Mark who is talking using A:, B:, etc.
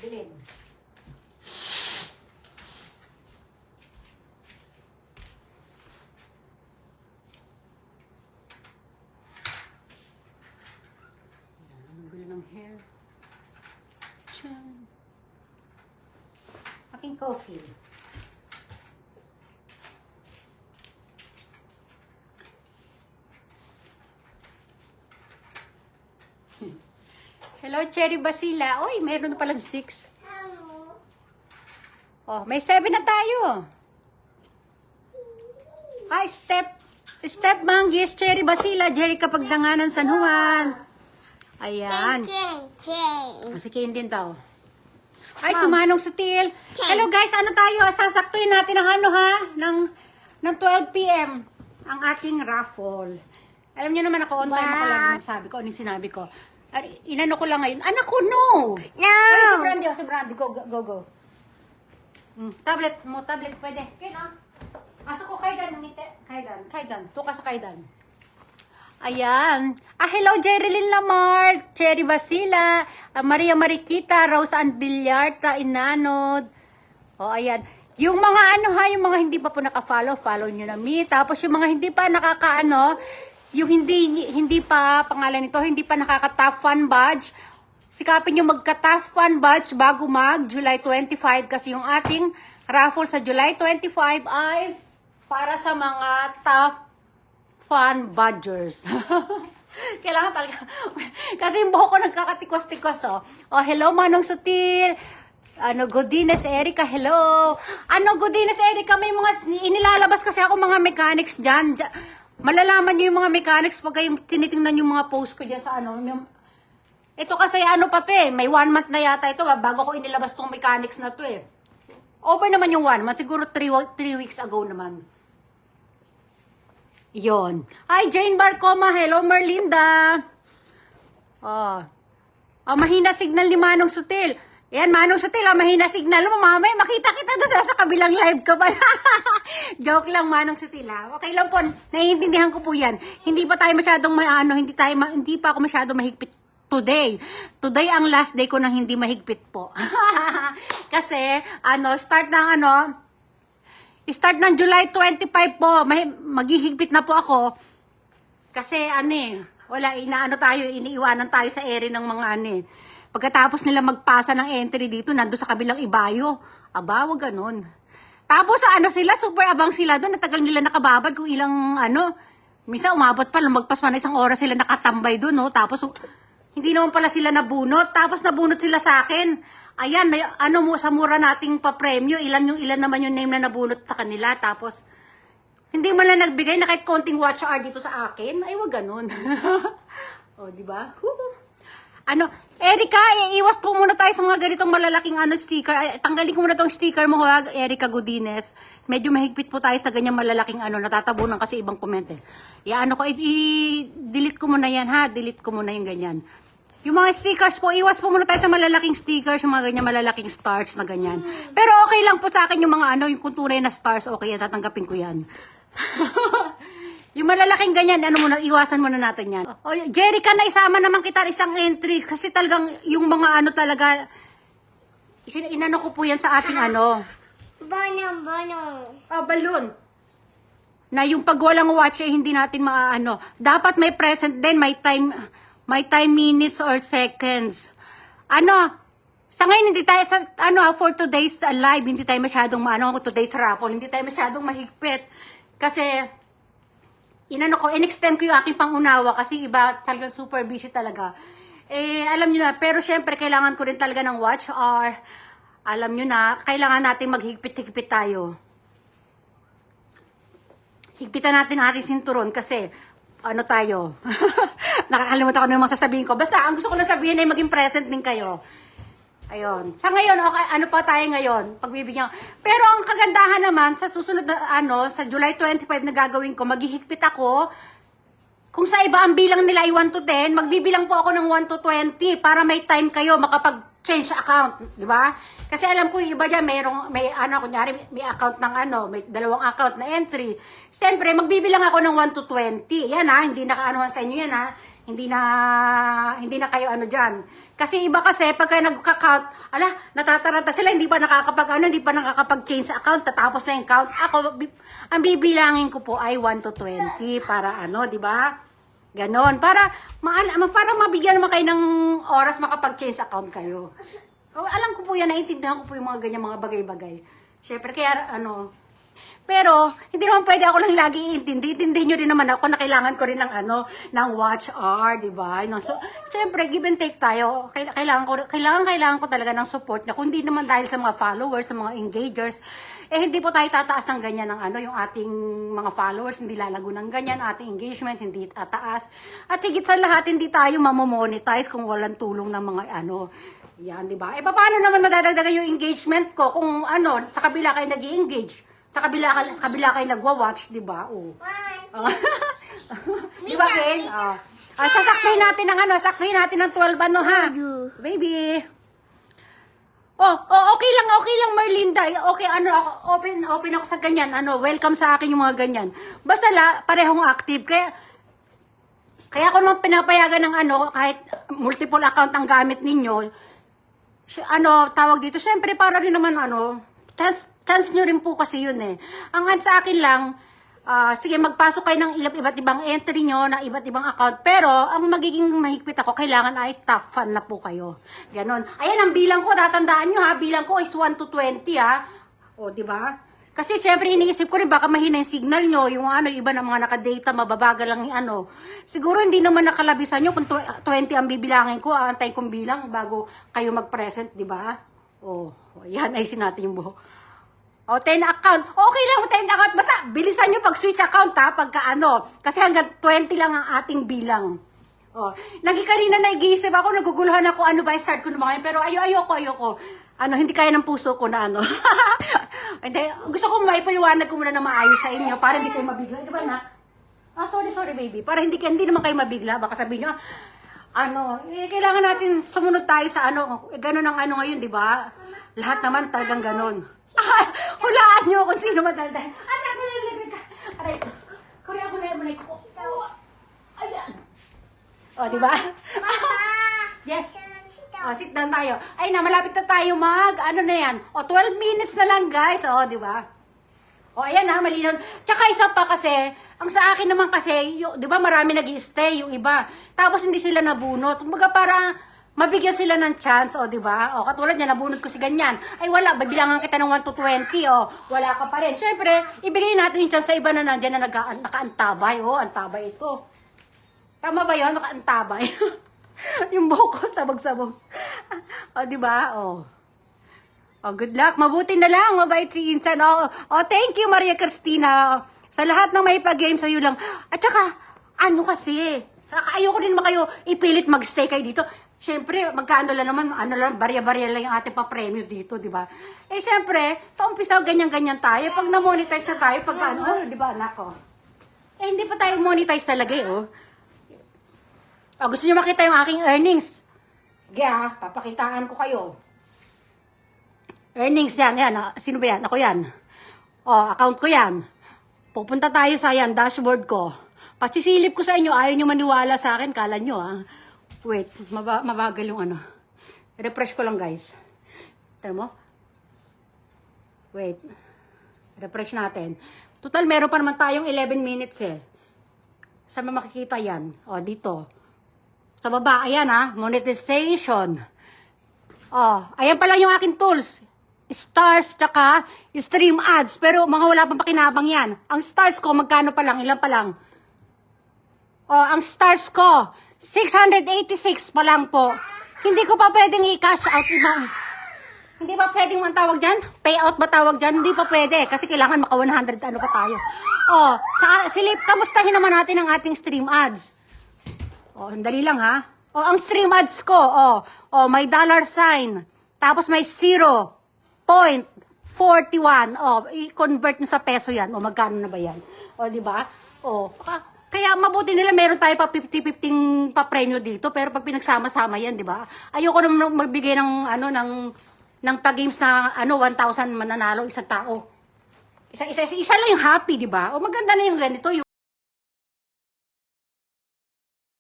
A: bilhin. Ang gulo ng hair. Tiyan. Aking coffee. Hello, Cherry Basila. Uy, meron na palang 6. Oh, may 7 na tayo. Hi, Step Manggis, Cherry Basila, Jerry Kapagdanganan, San Juan. Ayan. Oh, si Ken din daw. Ay, Sumanong Sutil. Hello guys, ano tayo? Sasaktuin natin ang ano ha? Ng 12 p.m. ang ating raffle. Alam niyo naman ako, on time ako lang sabi ko. Ano yung sinabi ko? Inano ko lang ngayon. Anak ko, no!
B: No!
A: Ay, si Brandy. Go. Tablet mo, pwede. Ken, Pasok ko kaidan. Tuka sa kaidan. Ayan. Hello, Jerilyn Lamar, Cherry Basila, Maria Mariquita, Rose Ann Villarta, Inanod. Ayan. Yung mga yung mga hindi pa po naka-follow, follow nyo na me. Tapos yung mga hindi pa yung hindi pa pangalan nito, hindi pa nakaka-top fan badge, sikapin nyo magka-top fan badge bago July 25 kasi yung ating raffle sa July 25 ay para sa mga top fan badgers. Kailangan talaga. Kasi yung buhok ko nagkakatikos-tikos, hello, Manong Sutil. Godines Erica, hello. Godines Erica, may mga inilalabas kasi ako mga mechanics dyan. Malalaman nyo yung mga mechanics pag yung tinitingnan yung mga post ko dyan sa ito kasi pa to may 1 month na yata ito bago ko inilabas tong mechanics na to Over naman yung 1 month, siguro 3 weeks ago naman. Yon. Hi, Jane Barcoma, hello Merlinda. Mahina signal ni Manong Sutil. Yan, Manong Sutil, mahina signal mo, mamaya makita kita doon sa kabilang live ka pa. Joke lang, Manong Sutil, Okay lang po, naiintindihan ko po yan. Hindi pa tayo masyadong hindi pa ako masyadong mahigpit today. Today ang last day ko nang hindi mahigpit po. Kasi, start ng July 25 po, maghihigpit na po ako. Kasi, wala, iniiwanan tayo sa ere ng mga Pagkatapos nila magpasa ng entry dito, nando sa kabilang ibayo. Aba, wag ganun. Tapos, sila, super abang sila doon. Natagal nila nakababad kung ilang, minsan umabot pa, lumagpas pa na 1 oras sila nakatambay doon, no? Tapos, hindi naman pala sila nabunot. Tapos, nabunot sila sa akin. Ayan, may, sa mura nating papremyo, ilan naman yung name na nabunot sa kanila. Tapos, hindi man lang nagbigay na kahit konting watch hour dito sa akin. Ay, wag ganun. Di ba? Erika, iwas po muna tayo sa mga ganitong malalaking sticker. Tanggalin ko muna tong sticker mo, Erika Godines. Medyo mahigpit po tayo sa ganyang malalaking natatabunan kasi ibang comment i-delete ko muna yan, ha? Delete ko muna yung ganyan. Yung mga stickers po, iwas po muna tayo sa malalaking stickers, yung mga ganyan malalaking stars na ganyan. Pero okay lang po sa akin yung mga yung kung tunay na stars, okay yan, tatanggapin ko yan. Yung malalaking ganyan, iwasan muna natin yan. Jerica, na isama naman kita isang entry. Kasi talagang, yung mga talaga, inano ko po yan sa ating balloon. Na yung pag walang watch, hindi natin dapat may present din, may time minutes or seconds. Sa ngayon, hindi tayo, for today's live, hindi tayo masyadong, today's raffle, hindi tayo masyadong mahigpit. Kasi, in-extend ko yung aking pangunawa kasi iba talagang super busy talaga. Alam nyo na, pero syempre kailangan ko rin talaga ng watch hour. Alam nyo na, kailangan natin maghigpit-higpit tayo. Higpitan natin ang ating sinturon kasi, tayo. Nakakalimutan ko na yung mga sasabihin ko. Basta, ang gusto ko lang sabihin ay maging present din kayo. Ayun. Sa ngayon, okay, pa tayo ngayon? Pagbibigyan. Pero ang kagandahan naman, sa susunod na, sa July 25 na gagawin ko, maghihigpit ako. Kung sa iba ang bilang nila ay 1 to 10, magbibilang po ako ng 1 to 20 para may time kayo makapag-change account. Di ba? Kasi alam ko yung iba dyan, kunyari, may account ng may 2 account na entry. Siyempre, magbibilang ako ng 1 to 20. Yan hindi nakaanohan sa inyo yan hindi na kayo ano diyan. Kasi iba kasi pagka nagka-count, natataranta sila, hindi pa nakakapag-change sa account, tatapos na yung count. Ako, ang bibilangin ko po ay 1 to 20 para di ba? Ganon. Para mabigyan naman kayo ng oras makapag-change account kayo. Alam ko po yan, naiintindihan ko po yung mga ganyan mga bagay-bagay. Syempre, kaya pero, hindi naman pwede ako lang lagi iintindi. Intindihin nyo rin naman ako na kailangan ko rin ng watch hour, di ba? No? So, syempre, give and take tayo. Kailangan ko talaga ng support na kung hindi naman dahil sa mga followers, sa mga engagers, hindi po tayo tataas ng ganyan ng yung ating mga followers, hindi lalago ng ganyan, ating engagement, hindi tataas. At higit sa lahat, hindi tayo mamomonetize kung walang tulong ng mga yan, di ba? Paano naman madadagdagan yung engagement ko kung sa kabila kayo nag-i-engage? Sa kabila kayo nagwa-watch, di ba? Oh. Di ba, Ken? Sasaktuhin natin ng 12 ha? Baby. Okay lang, Marlinda. Okay, open ako sa ganyan. Welcome sa akin yung mga ganyan. Basta parehong active. Kaya ako naman pinapayagan ng kahit multiple account ang gamit ninyo, tawag dito, syempre para rin naman chance nyo rin po kasi yun eh. Ang sa akin lang, sige, magpasok kayo ng iba't ibang entry nyo, na iba't ibang account, pero ang magiging mahigpit ako, kailangan ay top fan na po kayo. Ganon. Ayan, ang bilang ko, tatandaan nyo ha, bilang ko is 1 to 20 ha. O, di ba? Kasi syempre iniisip ko rin, baka mahina yung signal nyo, yung iba na mga naka-data, mababagal lang yung Siguro hindi naman nakalabisan nyo kung 20 ang bibilangin ko, antayin kong bilang bago kayo mag-present, di ba? Yan, ayusin natin yung buhok. 10 account. Okay lang, 10 account. Basta, bilisan nyo pag-switch account ha, pagka Kasi hanggang 20 lang ang ating bilang. Kanina nag-iisip ako, naguguluhan ako, ba, start ko naman. Pero ayoko. Hindi kaya ng puso ko na Hindi, gusto ko maipaliwanag ko muna na maayos sa inyo, para hindi kayo mabigla. Di ba, nak? Sorry, baby. Para hindi naman kayo mabigla. Baka sabihin nyo, kailangan natin sumunod tayo sa ganun ang ngayon, di ba? Lahat naman talagang ganun. Hulaan nyo kung sino madaldal. Anak, nililipid ka. Aray, kuri ako na yung manay ko. Ayan. Di ba?
B: Mama!
A: Yes. Sit down tayo. Ay malapit na tayo na yan. 12 minutes na lang, guys. Di ba? Ayan malinaw. Tsaka isa pa kasi, ang sa akin naman kasi, di ba marami nag-i-stay, yung iba. Tapos hindi sila nabunot. Kumbaga para mabigyan sila ng chance, di ba? Katulad niya, nabunot ko si ganyan. Ay wala, bibilangan kita ng 1 to 20, wala ka pa rin. Siyempre, ibigay natin yung chance sa iba na nandiyan na nakaantabay. Antabay ito. Tama ba yun? Nakaantabay. Yung buhok ko, sabog-sabog. Di ba? Good luck. Mabuti na lang. Mabait si Insan. Thank you, Maria Cristina. Sa lahat ng may pag-game sa'yo lang. At saka, kasi, ayoko din kayo ipilit mag-stay kayo dito. Siyempre, magkano lang naman, barya-barya lang yung ating pa-premyo dito, di ba? Siyempre, sa umpisa, ganyan-ganyan tayo. Pag na-monetize na tayo, di ba, anak ko? Hindi pa tayo monetize talaga, gusto nyo makita yung aking earnings? Papakitaan ko kayo. Earnings yan. Sino ba yan? Ako yan. Account ko yan. Pupunta tayo sa dashboard ko. Pasisilip ko sa inyo, ayaw nyo maniwala sa akin, kala nyo Wait, mabagal yung Refresh ko lang, guys. Tignan mo? Wait. Refresh natin. Total, meron pa naman tayong 11 minutes Saan ba makikita yan? Dito. Sa baba, ayan monetization. Ayan pa lang yung aking tools. Stars, tsaka stream ads. Pero mga wala pang pakinabang yan. Ang stars ko, magkano pa lang? Ilan pa lang? Ang stars ko, 686 pa lang po. Hindi ko pa pwedeng i-cash out ibang. Hindi ba pwedeng ang tawag dyan? Payout ba tawag dyan? Hindi pa pwede. Kasi kailangan maka 100 pa tayo. Silip, kamustahin naman natin ang ating stream ads. Dali lang ha. Ang stream ads ko, may $sign. Tapos may 0.41. I-convert nyo sa peso yan. Magkano na ba yan? Di ba? Kaya mabuti nila meron tayo pa 50-50 pa premyo dito. Pero pag pinagsama-sama yan, di ba? Ayoko naman magbigay ng pag-games na 1,000 mananalo isang tao. Isa lang yung happy, di ba? Maganda na yung ganito,